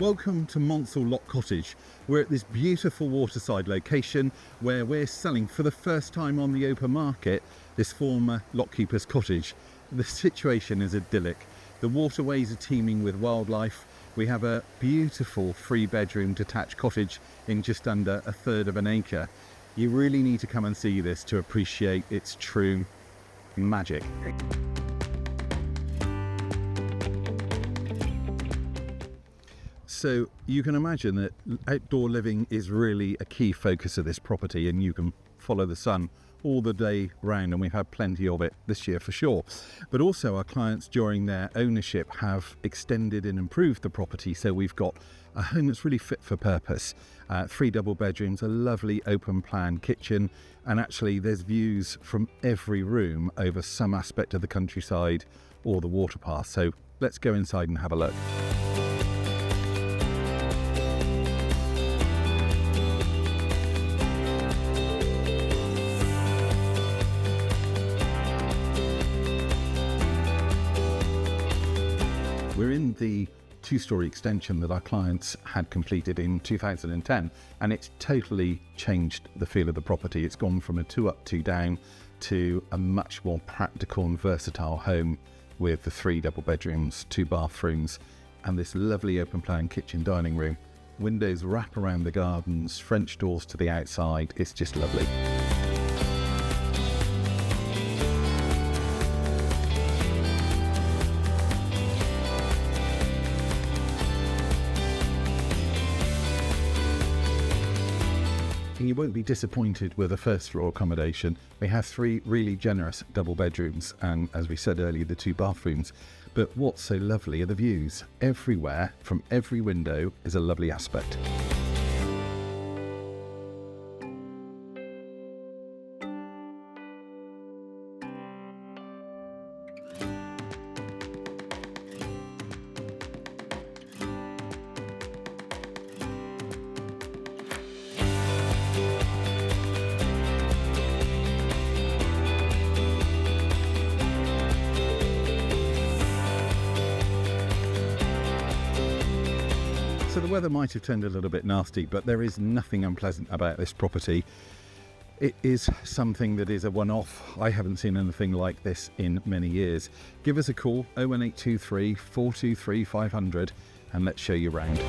Welcome to Maunsel Lock Cottage. We're at this beautiful waterside location where we're selling for the first time on the open market this former lockkeeper's cottage. The situation is idyllic. The waterways are teeming with wildlife. We have a beautiful 3-bedroom detached cottage in just under a third of an acre. You really need to come and see this to appreciate its true magic. So you can imagine that outdoor living is really a key focus of this property, and you can follow the sun all the day round, and we've had plenty of it this year for sure. But also our clients during their ownership have extended and improved the property, so we've got a home that's really fit for purpose. 3 double bedrooms, a lovely open plan kitchen, and actually there's views from every room over some aspect of the countryside or the water path. So let's go inside and have a look. We're in the 2-storey extension that our clients had completed in 2010, and it's totally changed the feel of the property. It's gone from a 2 up, 2 down to a much more practical and versatile home with the 3 double bedrooms, 2 bathrooms, and this lovely open plan kitchen dining room. Windows wrap around the gardens, French doors to the outside. It's just lovely. You won't be disappointed with the first floor accommodation. We have 3 really generous double bedrooms and, as we said earlier, the 2 bathrooms. But what's so lovely are the views. Everywhere, from every window, is a lovely aspect. So the weather might have turned a little bit nasty, but there is nothing unpleasant about this property. It is something that is a one-off. I haven't seen anything like this in many years. Give us a call, 01823 423 500, and let's show you around.